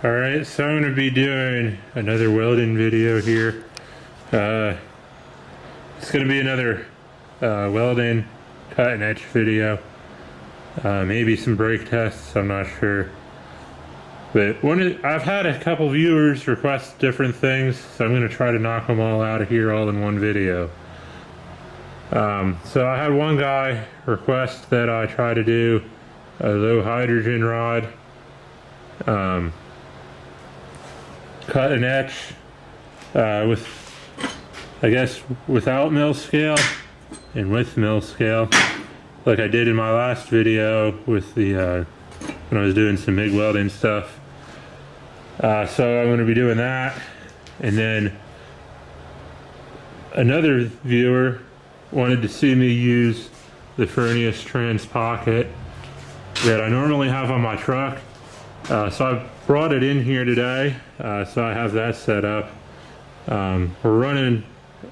Alright, so I'm going to be doing another welding video here. It's going to be another welding cut and etch video. Maybe some brake tests, I'm not sure. But I've had a couple viewers request different things, so I'm going to try to knock them all out of here all in one video. So I had one guy request that I try to do a low hydrogen rod. Cut and etch with, I guess, without mill scale and with mill scale, like I did in my last video with the when I was doing some MIG welding stuff. So I'm going to be doing that, and then another viewer wanted to see me use the Furnace Trans Pocket that I normally have on my truck. So I brought it in here today, so I have that set up. We're running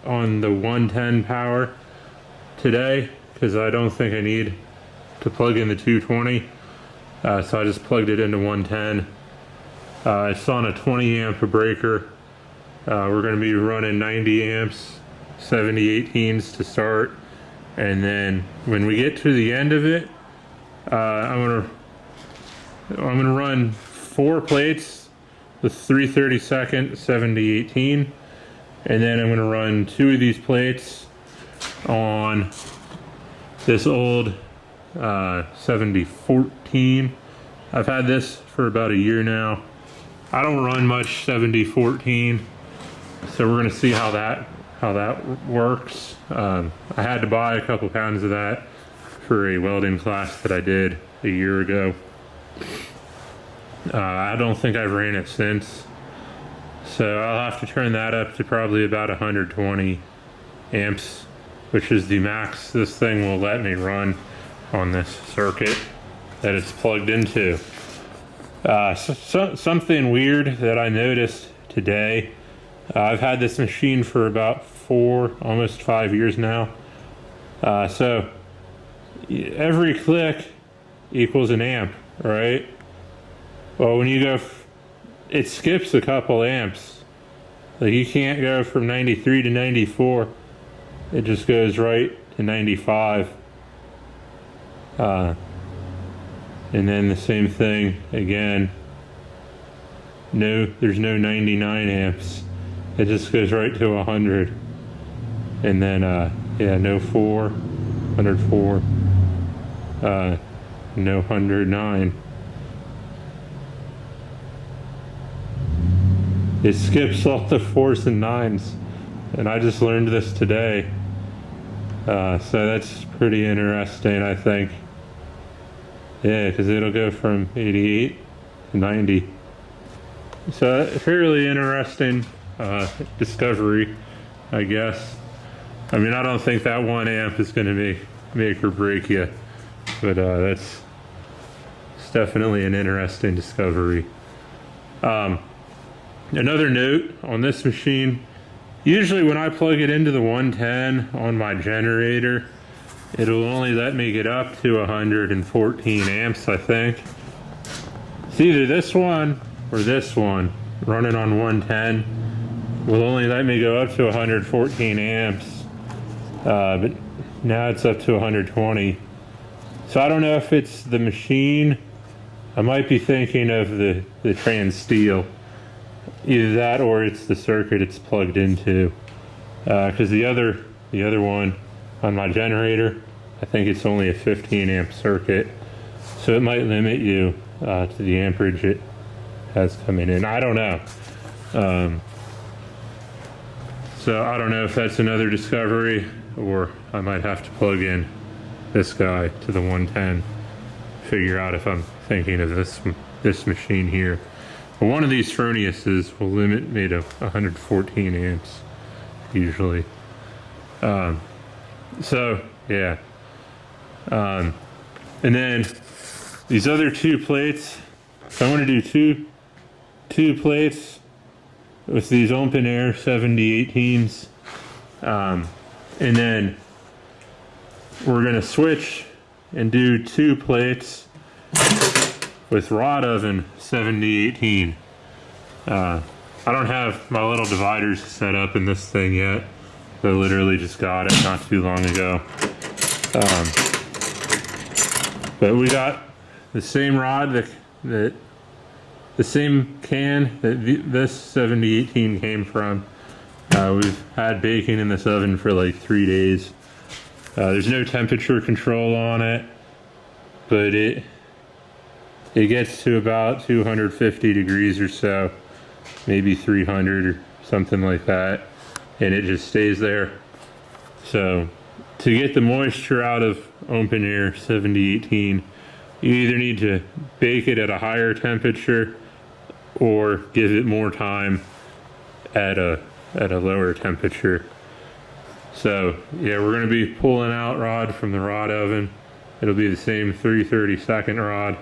on the 110 power today because I don't think I need to plug in the 220. So I just plugged it into 110. It's on a 20 amp breaker. We're going to be running 90 amps, 70 18s to start. And then when we get to the end of it, I'm gonna run 4 plates with 3/32 70/18, and then I'm gonna run 2 of these plates on this old 70/14. I've had this for about a year now. I don't run much 70/14, so we're gonna see how that works. I had to buy a couple pounds of that for a welding class that I did a year ago. I don't think I've ran it since, so I'll have to turn that up to probably about 120 amps, which is the max this thing will let me run on this circuit that it's plugged into. Something weird that I noticed today, I've had this machine for about 4, almost 5 years now. So every click equals an amp, right? Well, when you go, it skips a couple amps. Like you can't go from 93 to 94. It just goes right to 95. And then the same thing again. No, there's no 99 amps. It just goes right to 100. And then, yeah, no 4, 104, no 109. It skips all the 4s and 9s, and I just learned this today. So that's pretty interesting, I think. Yeah, because it'll go from 88 to 90. So a fairly interesting discovery, I guess. I mean, I don't think that 1 amp is going to make or break you, but it's definitely an interesting discovery. Another note on this machine, usually when I plug it into the 110 on my generator, it'll only let me get up to 114 amps, I think. It's either this one or this one, running on 110, will only let me go up to 114 amps, but now it's up to 120. So I don't know if it's the machine. I might be thinking of the trans steel. Either that or it's the circuit it's plugged into. Because the other one on my generator, I think it's only a 15 amp circuit. So it might limit you to the amperage it has coming in. I don't know. So I don't know if that's another discovery, or I might have to plug in this guy to the 110. Figure out if I'm thinking of this machine here. But one of these furnaces will limit me to 114 amps, usually. So, yeah. And then these other 2 plates, so I'm going to do two plates with these open air 70/18s. And then we're going to switch and do 2 plates with rod oven 70/18. I don't have my little dividers set up in this thing yet. I literally just got it not too long ago. But we got the same rod that the same can that this 7018 came from. We've had baking in this oven for like 3 days. There's no temperature control on it, but it gets to about 250 degrees or so, maybe 300 or something like that, and it just stays there. So to get the moisture out of open air 7018, you either need to bake it at a higher temperature or give it more time at a lower temperature. So yeah, we're going to be pulling out rod from the rod oven. It'll be the same 332nd rod,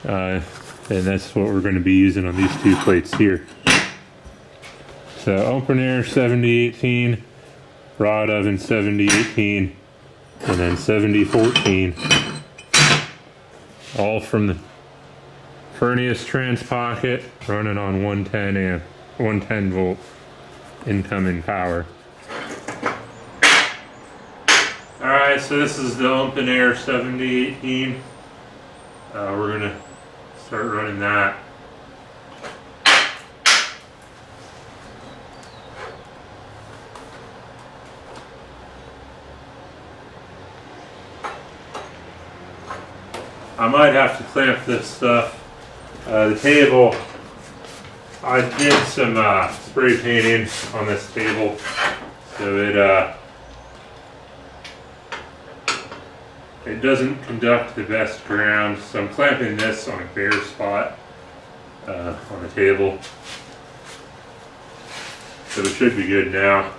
and that's what we're going to be using on these 2 plates here. So open air 7018, rod oven 7018, and then 7014, all from the Furnius trans pocket, running on 110 volt incoming power. Alright, so this is the open air 7018. We're gonna start running that. I might have to clamp this stuff. The table, I did some spray painting on this table, so it doesn't conduct the best ground, so I'm clamping this on a bare spot on the table. So it should be good now.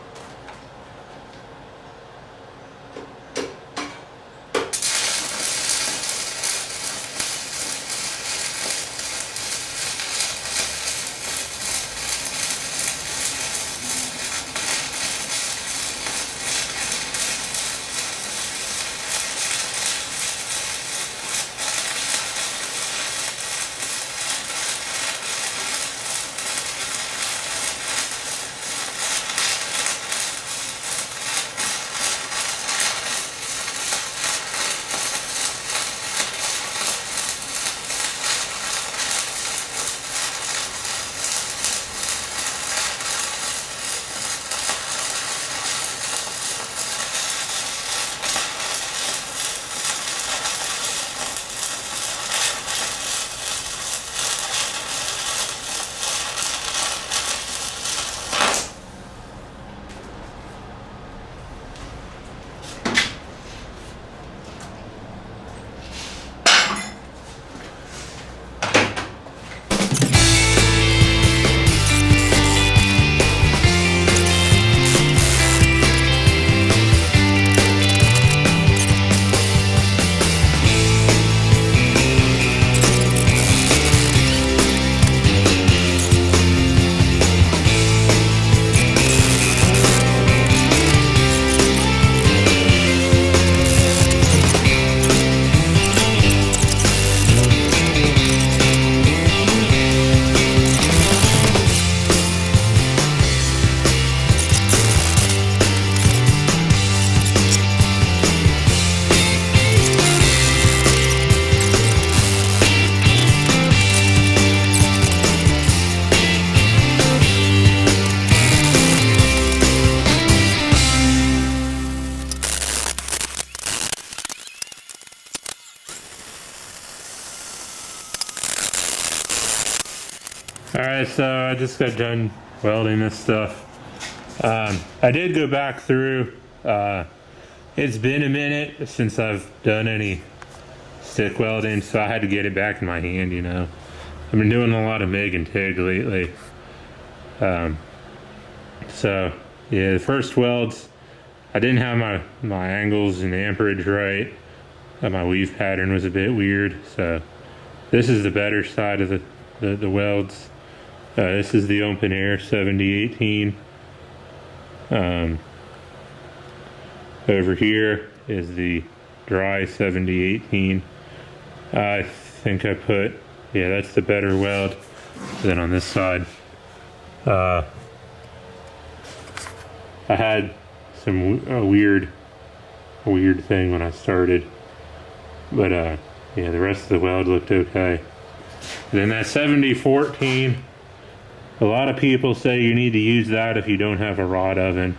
Alright, so I just got done welding this stuff. I did go back through. It's been a minute since I've done any stick welding, so I had to get it back in my hand, you know. I've been doing a lot of MIG and TIG lately. So, yeah, the first welds, I didn't have my angles and amperage right. My weave pattern was a bit weird, so this is the better side of the welds. This is the open air 7018. Over here is the dry 7018. I think I put, yeah, that's the better weld than on this side. I had some weird thing when I started, but yeah, the rest of the weld looked okay. Then that 7014, a lot of people say you need to use that if you don't have a rod oven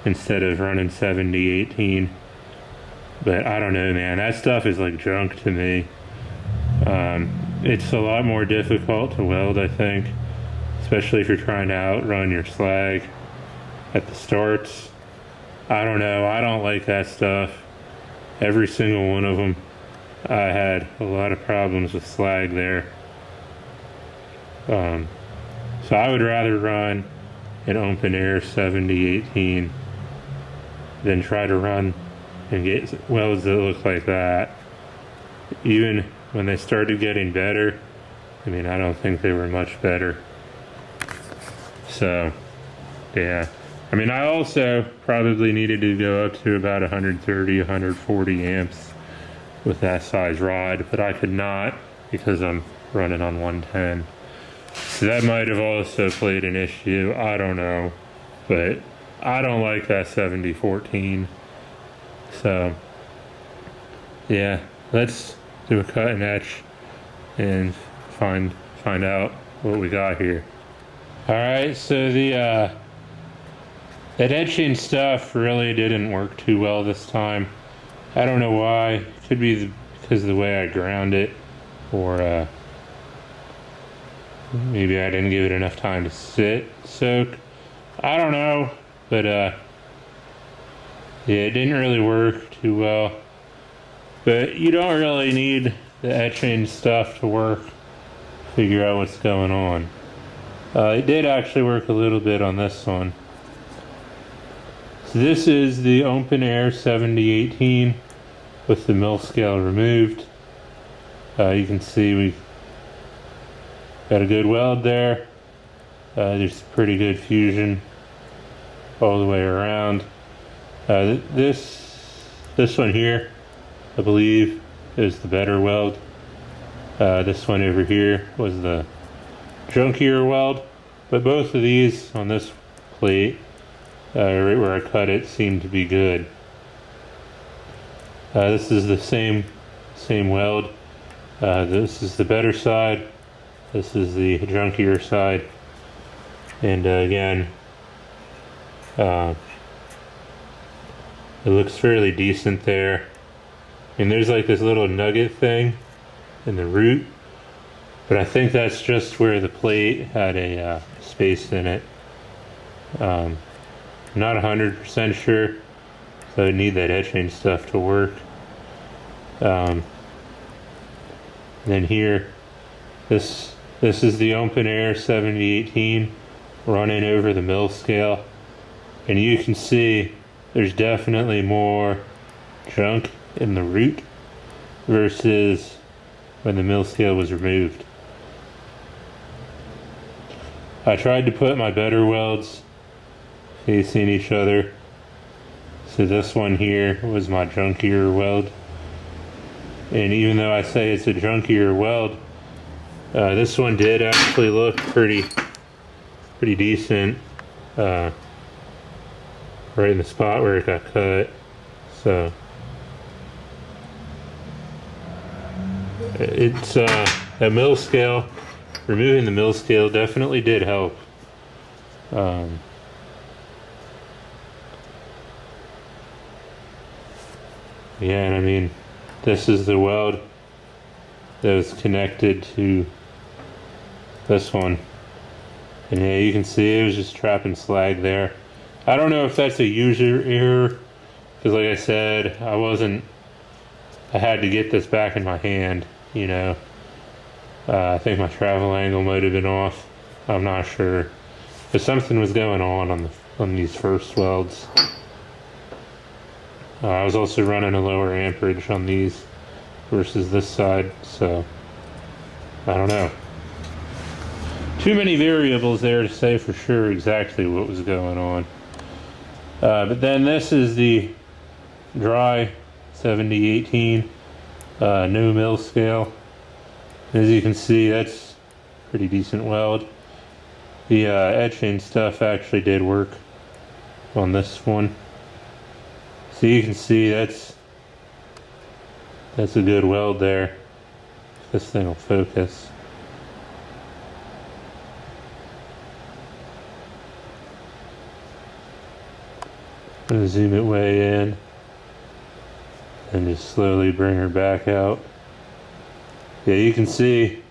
instead of running 7018. But I don't know, man, that stuff is like junk to me. It's a lot more difficult to weld, I think, especially if you're trying to outrun your slag at the starts. I don't know, I don't like that stuff. Every single one of them, I had a lot of problems with slag there. So I would rather run an open air 7018 than try to run and get welds that look like that. Even when they started getting better, I mean, I don't think they were much better. So, yeah. I mean, I also probably needed to go up to about 130, 140 amps with that size rod, but I could not because I'm running on 110. So that might have also played an issue. I don't know. But I don't like that 7014. So, yeah, let's do a cut and etch and find out what we got here. Alright, so that etching stuff really didn't work too well this time. I don't know why. Could be because of the way I ground it, or maybe I didn't give it enough time to soak. I don't know, but yeah, it didn't really work too well. But you don't really need the etching stuff to work, figure out what's going on. It did actually work a little bit on this one. So this is the open air 7018 with the mill scale removed. You can see we got a good weld there. There's pretty good fusion all the way around. This one here, I believe, is the better weld. This one over here was the junkier weld, but both of these on this plate, right where I cut it, seem to be good. This is the same weld. This is the better side. This is the junkier side. And again, it looks fairly decent there. And there's like this little nugget thing in the root, but I think that's just where the plate had a space in it. Not 100% sure, so I need that etching stuff to work. Then here, this is the open air 7018 running over the mill scale, and you can see there's definitely more junk in the root versus when the mill scale was removed. I tried to put my better welds facing each other. So this one here was my junkier weld. And even though I say it's a junkier weld, this one did actually look pretty decent, right in the spot where it got cut. So it's that mill scale, removing the mill scale definitely did help. Yeah, and I mean, this is the weld that was connected to this one. And yeah, you can see it was just trapping slag there. I don't know if that's a user error, because like I said, I had to get this back in my hand, you know. I think my travel angle might have been off. I'm not sure. But something was going on these first welds. I was also running a lower amperage on these versus this side, so I don't know. Too many variables there to say for sure exactly what was going on. But then this is the dry 7018, no mill scale. As you can see, that's pretty decent weld. The etching stuff actually did work on this one. So you can see that's a good weld there. This thing will focus. I'm gonna zoom it way in and just slowly bring her back out. Yeah, you can see.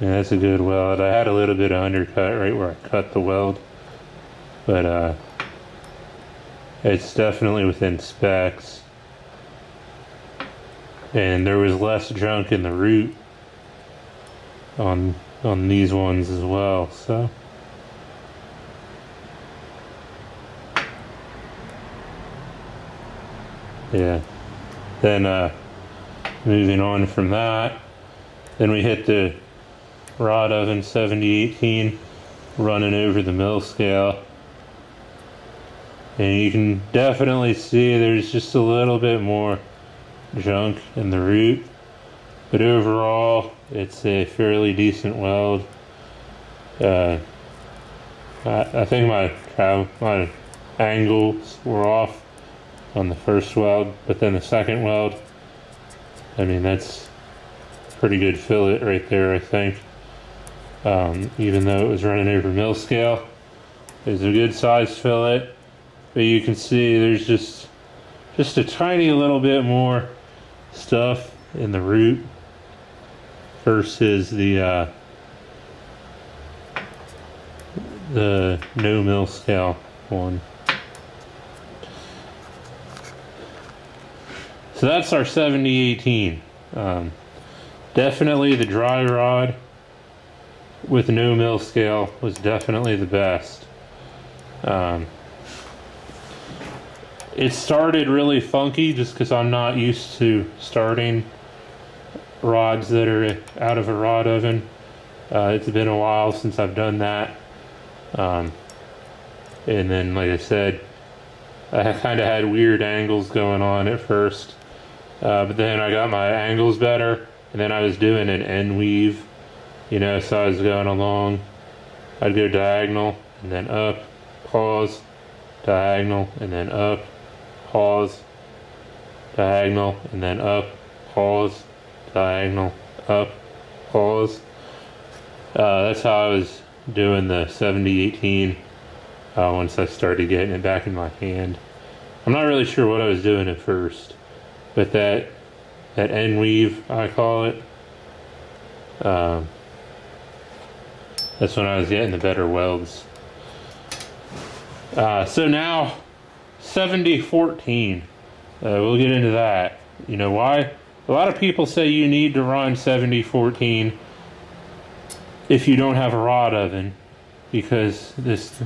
Yeah, that's a good weld. I had a little bit of undercut right where I cut the weld, but it's definitely within specs. And there was less junk in the root on these ones as well, so. Yeah. Then moving on from that, then we hit the rod oven 7018 running over the mill scale. And you can definitely see there's just a little bit more junk in the root, but overall it's a fairly decent weld. I think my angles were off on the first weld, but then the second weld, I mean, that's pretty good fillet right there, I think. Even though it was running over mill scale, it was a good size fillet, but you can see there's just a tiny little bit more stuff in the root versus the no mill scale one. So that's our 7018. Definitely the dry rod with no mill scale was definitely the best. It started really funky just because I'm not used to starting rods that are out of a rod oven. It's been a while since I've done that. And then, like I said, I kind of had weird angles going on at first. But then I got my angles better, and then I was doing an end weave, you know, so I was going along. I'd go diagonal, and then up, pause, diagonal, and then up, pause, diagonal, and then up, pause, diagonal, up, pause. That's how I was doing the 7018 once I started getting it back in my hand. I'm not really sure what I was doing at first, but that end weave, I call it, that's when I was getting the better welds. So now 7014, we'll get into that. You know why? A lot of people say you need to run 7014 if you don't have a rod oven, because this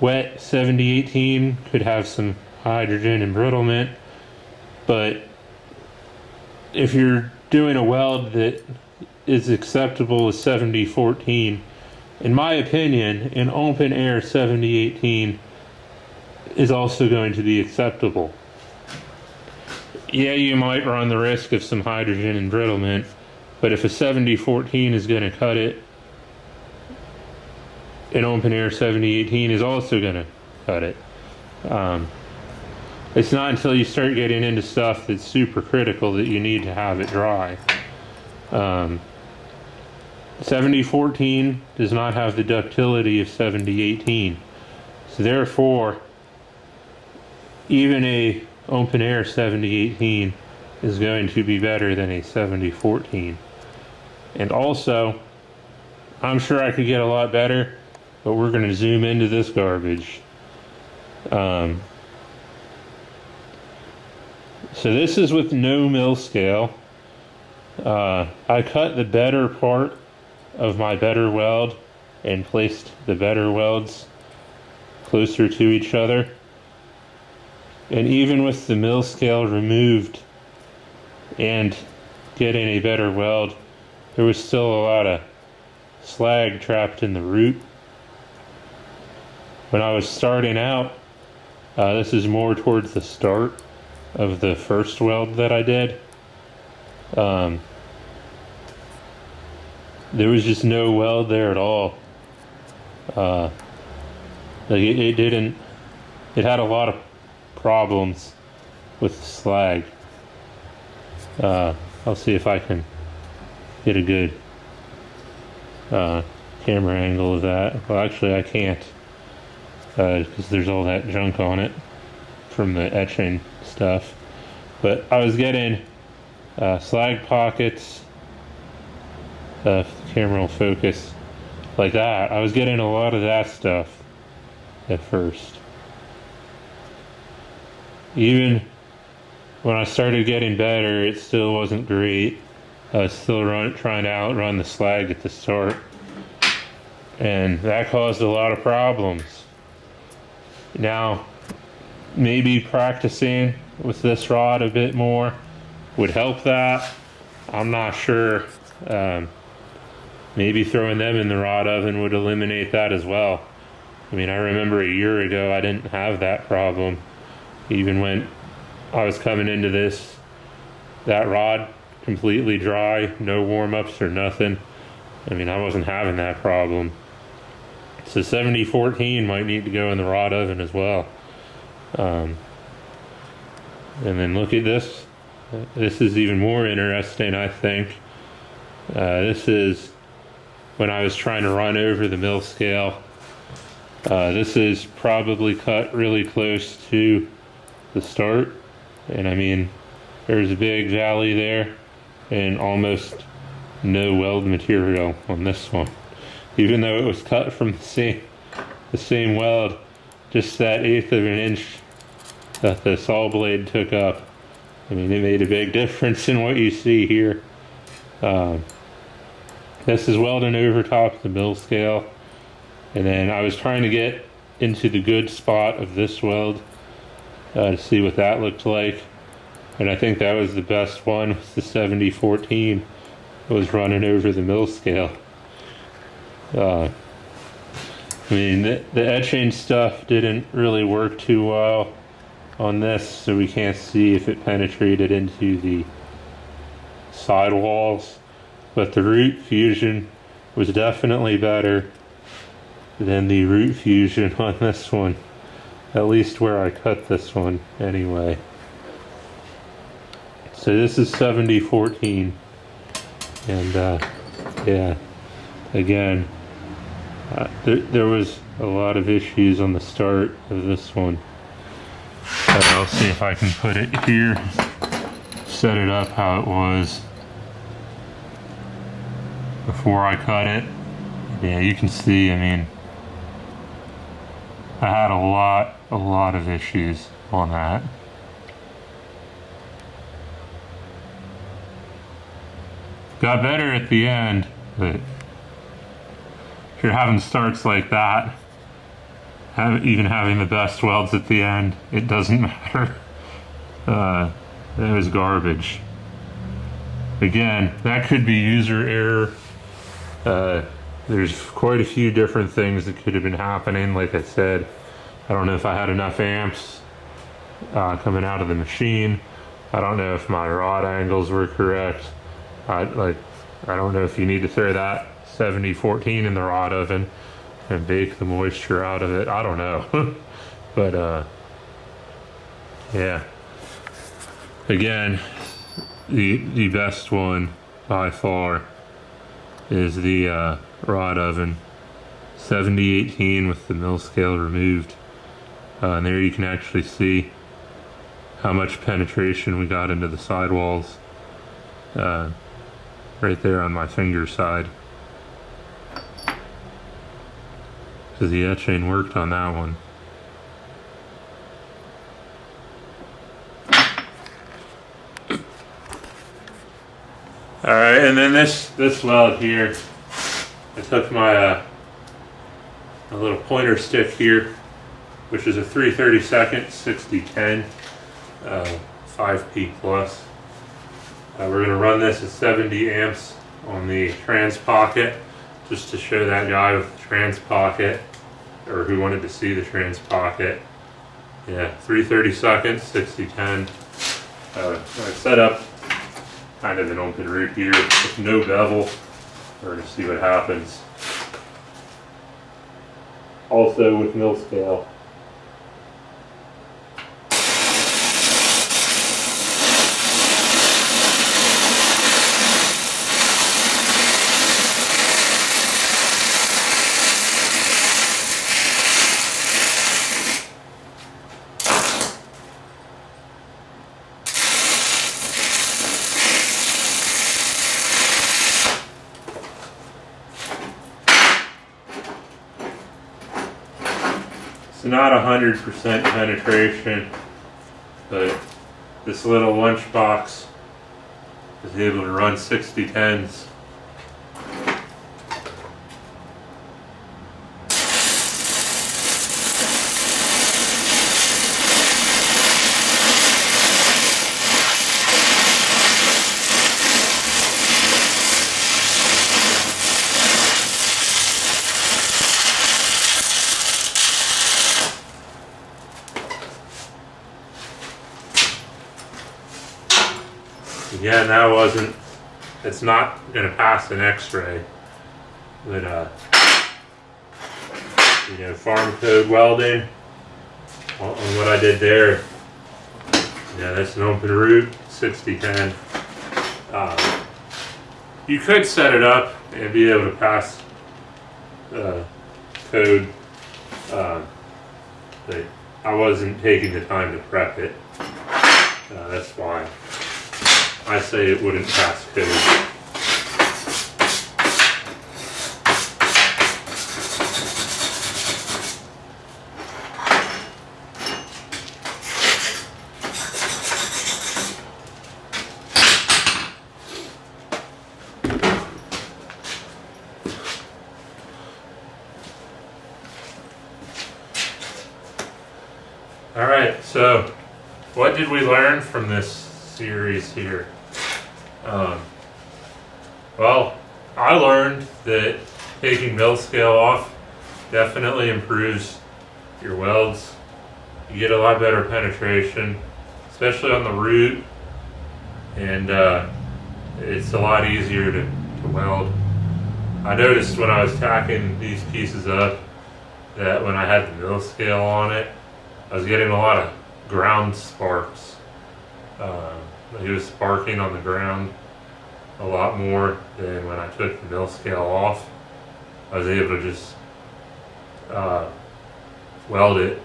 wet 7018 could have some hydrogen embrittlement. But if you're doing a weld that is acceptable with 7014, in my opinion, an open air 7018 is also going to be acceptable. Yeah, you might run the risk of some hydrogen embrittlement, but if a 7014 is going to cut it, an open air 7018 is also going to cut it. It's not until you start getting into stuff that's super critical that you need to have it dry. 7014 does not have the ductility of 7018. So therefore, even a open air 7018 is going to be better than a 7014. And also, I'm sure I could get a lot better, but we're going to zoom into this garbage. So this is with no mill scale. I cut the better part of my better weld and placed the better welds closer to each other. And even with the mill scale removed and getting a better weld, there was still a lot of slag trapped in the root. When I was starting out, this is more towards the start of the first weld that I did. there was just no weld there at all. Like it didn't, it had a lot of problems with the slag. I'll see if I can get a good camera angle of that. Well, actually I can't, because there's all that junk on it from the etching stuff. But I was getting slag pockets, if the camera will focus, like that. I was getting a lot of that stuff at first. Even when I started getting better, it still wasn't great. I was still trying to outrun the slag at the start, and that caused a lot of problems. Now, maybe practicing with this rod a bit more would help that. I'm not sure. Maybe throwing them in the rod oven would eliminate that as well. I mean, I remember a year ago I didn't have that problem. Even when I was coming into that rod completely dry, no warm-ups or nothing. I mean, I wasn't having that problem. So 7014 might need to go in the rod oven as well. And then look at this. This is even more interesting, I think. This is when I was trying to run over the mill scale. This is probably cut really close to the start. And I mean, there's a big valley there and almost no weld material on this one. Even though it was cut from the same weld, just that 1/8 of an inch that the saw blade took up. I mean, it made a big difference in what you see here. This is welding over top of the mill scale. And then I was trying to get into the good spot of this weld to see what that looked like. And I think that was the best one, was the 7014. It was running over the mill scale. I mean, the etching stuff didn't really work too well on this, so we can't see if it penetrated into the sidewalls. But the root fusion was definitely better than the root fusion on this one. At least where I cut this one, anyway. So this is 7014. And, yeah, again, there was a lot of issues on the start of this one. I'll see if I can put it here, set it up how it was before I cut it. Yeah, you can see, I mean, I had a lot of issues on that. Got better at the end, but if you're having starts like that, even having the best welds at the end, it doesn't matter. That was garbage. Again, that could be user error. There's quite a few different things that could have been happening. Like I said, I don't know if I had enough amps coming out of the machine. I don't know if my rod angles were correct. I don't know if you need to throw that 7014 in the rod oven and bake the moisture out of it. I don't know. But yeah. Again, the best one by far is the rod oven, 7018 with the mill scale removed. And there you can actually see how much penetration we got into the sidewalls. Right there on my finger side. Because the etching worked on that one. Alright, and then this weld here, I took my a little pointer stick here, which is a 3/32 6010 5P plus. We're going to run this at 70 amps on the trans pocket, just to show that guy with the trans pocket, or who wanted to see the trans pocket. Yeah, 3/32 6010. I set up kind of an open root here with no bevel. We're going to see what happens. Also with mill scale. It's not 100% penetration, but this little lunchbox is able to run 6010s. Again, that wasn't, it's not going to pass an x-ray, but you know, farm code welding, on what I did there, yeah, that's an open root, 6010. You could set it up and be able to pass code, but I wasn't taking the time to prep it, that's why I say it wouldn't pass code. All right, so what did we learn from this series here? Well, I learned that taking mill scale off definitely improves your welds. You get a lot better penetration, especially on the root, and it's a lot easier to weld. I noticed when I was tacking these pieces up that when I had the mill scale on it, I was getting a lot of ground sparks. It was sparking on the ground a lot more than when I took the mill scale off. I was able to just weld it,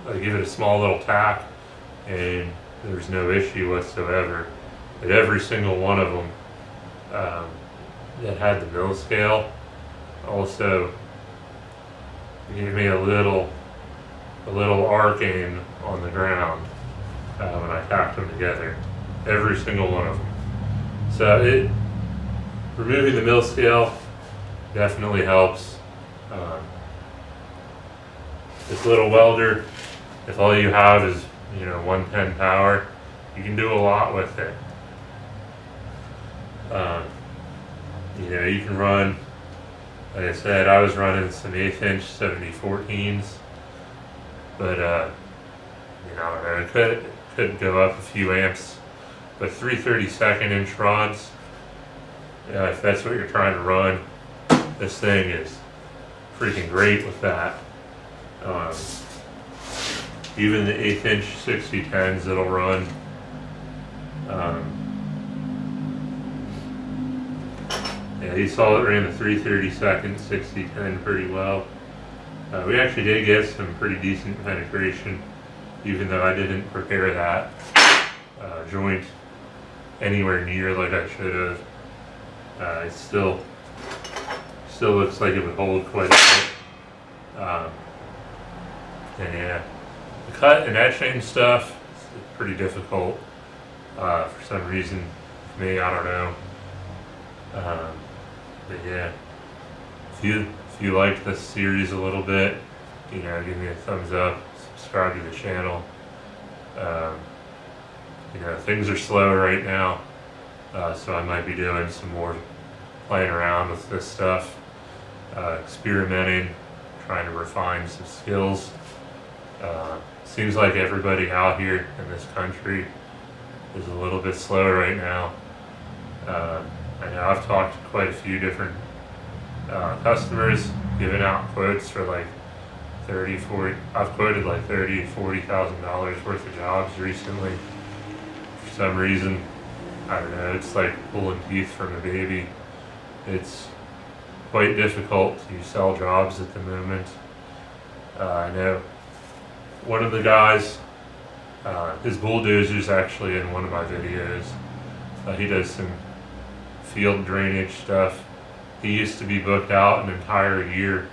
give it a small little tap, and there's no issue whatsoever. But every single one of them that had the mill scale also gave me a little arcing on the ground when I tacked them together. Every single one of them. So removing the mill scale definitely helps. This little welder, if all you have is 110 power, you can do a lot with it. You can run, like I said, I was running some 1/8 inch 7014s, but it could go up a few amps. But 3/32 inch rods, if that's what you're trying to run, this thing is freaking great with that. Even the 1/8 inch 6010s it'll run. Yeah, you saw it ran the 3/32 6010 pretty well. We actually did get some pretty decent penetration, even though I didn't prepare that joint anywhere near like I should have. It still looks like it would hold quite a bit. And yeah, the cut and etching stuff is pretty difficult for some reason. For me, I don't know. But yeah, if you like this series a little bit, give me a thumbs up, subscribe to the channel. Things are slow right now, so I might be doing some more playing around with this stuff, experimenting, trying to refine some skills. Seems like everybody out here in this country is a little bit slow right now. I know I've talked to quite a few different customers giving out quotes for like 30, 40, I've quoted like $30,000 $40,000 worth of jobs recently. For some reason, I don't know, it's like pulling teeth from a baby. It's quite difficult to sell jobs at the moment. I know one of the guys, his bulldozer's actually in one of my videos. He does some field drainage stuff. He used to be booked out an entire year.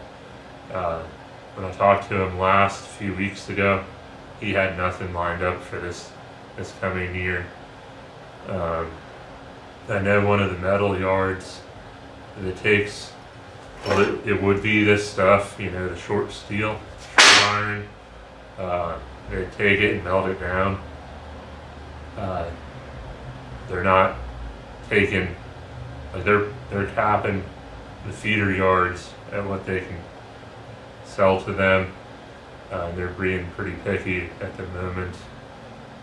When I talked to him last few weeks ago, he had nothing lined up for this coming year. I know one of the metal yards that takes, well, it would be this stuff, you know, the short steel, short iron. They take it and melt it down. They're not taking, like they're capping the feeder yards at what they can sell to them. They're being pretty picky at the moment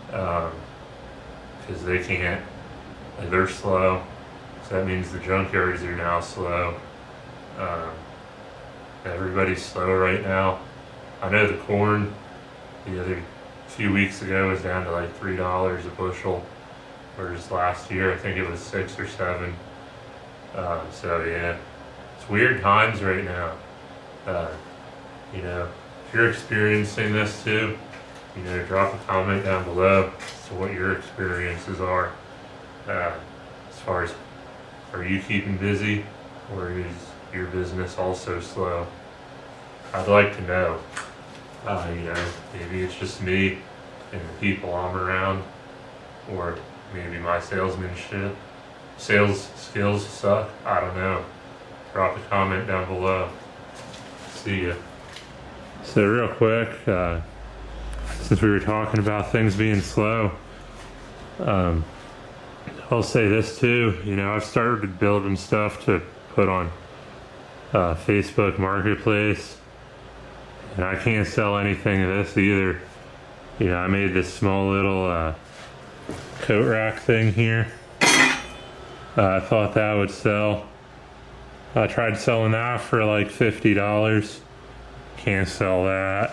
because they can't, like they're slow, so that means the junkyards are now slow. Everybody's slow right now. I know the corn the other few weeks ago was down to like $3 a bushel, whereas last year I think it was 6 or 7. So yeah, it's weird times right now. You know, if you're experiencing this too, you know, drop a comment down below as to what your experiences are. As far as, are you keeping busy, or is your business also slow? I'd like to know. You know, maybe it's just me and the people I'm around, or maybe my sales skills suck. I don't know. Drop a comment down below. See ya. So real quick, since we were talking about things being slow, I'll say this too. You know, I've started building stuff to put on Facebook Marketplace, and I can't sell anything of this either. You know, I made this small little coat rack thing here. I thought that would sell. I tried selling that for like $50. Can't sell that.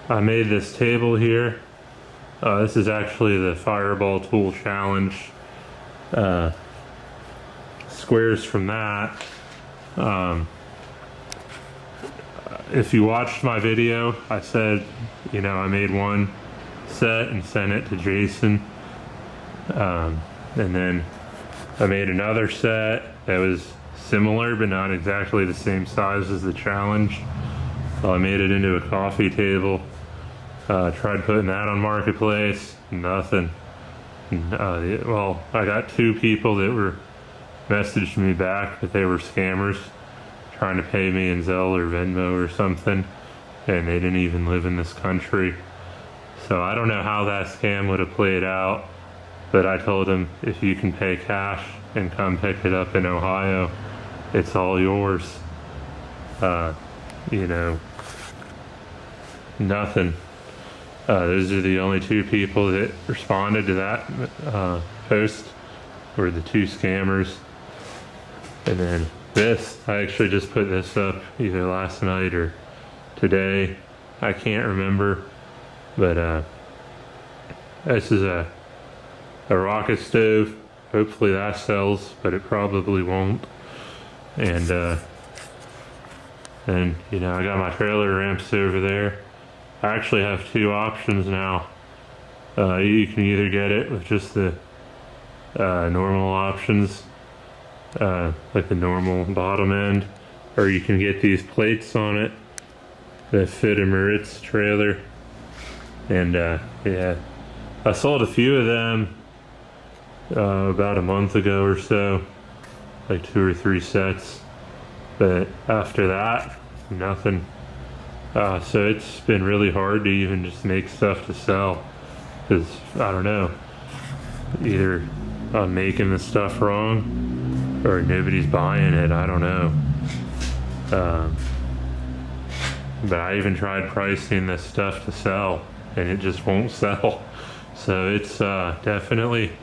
I made this table here. This is actually the Fireball Tool Challenge squares from that. If you watched my video, I said, you know, I made one set and sent it to Jason. And then I made another set that was similar but not exactly the same size as the challenge. So I made it into a coffee table. Tried putting that on Marketplace, nothing. Well, I got 2 people that were messaged me back, but they were scammers trying to pay me in Zelle or Venmo or something, and they didn't even live in this country. So I don't know how that scam would have played out, but I told them, if you can pay cash and come pick it up in Ohio, it's all yours. You know, nothing. Those are the only 2 people that responded to that post, were the 2 scammers. And then this, I actually just put this up either last night or today. I can't remember, but this is a rocket stove. Hopefully that sells, but it probably won't. And you know, I got my trailer ramps over there. I actually have 2 options now. You can either get it with just the normal options, like the normal bottom end, or you can get these plates on it that fit a Maritz trailer. And yeah, I sold a few of them about a month ago or so, like 2 or 3 sets, but after that, nothing. So it's been really hard to even just make stuff to sell, because I don't know, either I'm making the stuff wrong or nobody's buying it. I don't know. But I even tried pricing this stuff to sell, and it just won't sell. So it's definitely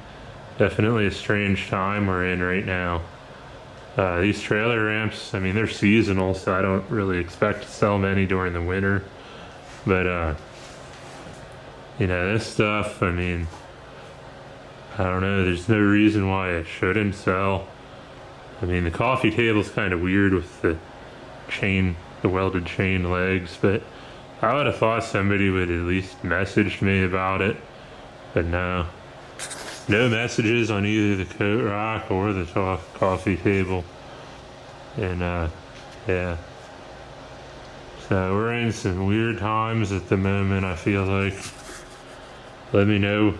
definitely a strange time we're in right now. These trailer ramps, I mean, they're seasonal, so I don't really expect to sell many during the winter. But, you know, this stuff, I mean, I don't know, there's no reason why it shouldn't sell. I mean, the coffee table's kind of weird with the chain, the welded chain legs, but I would have thought somebody would at least messaged me about it. But no. No messages on either the coat rack or the coffee table. And, yeah. So we're in some weird times at the moment, I feel like. Let me know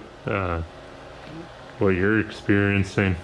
what you're experiencing.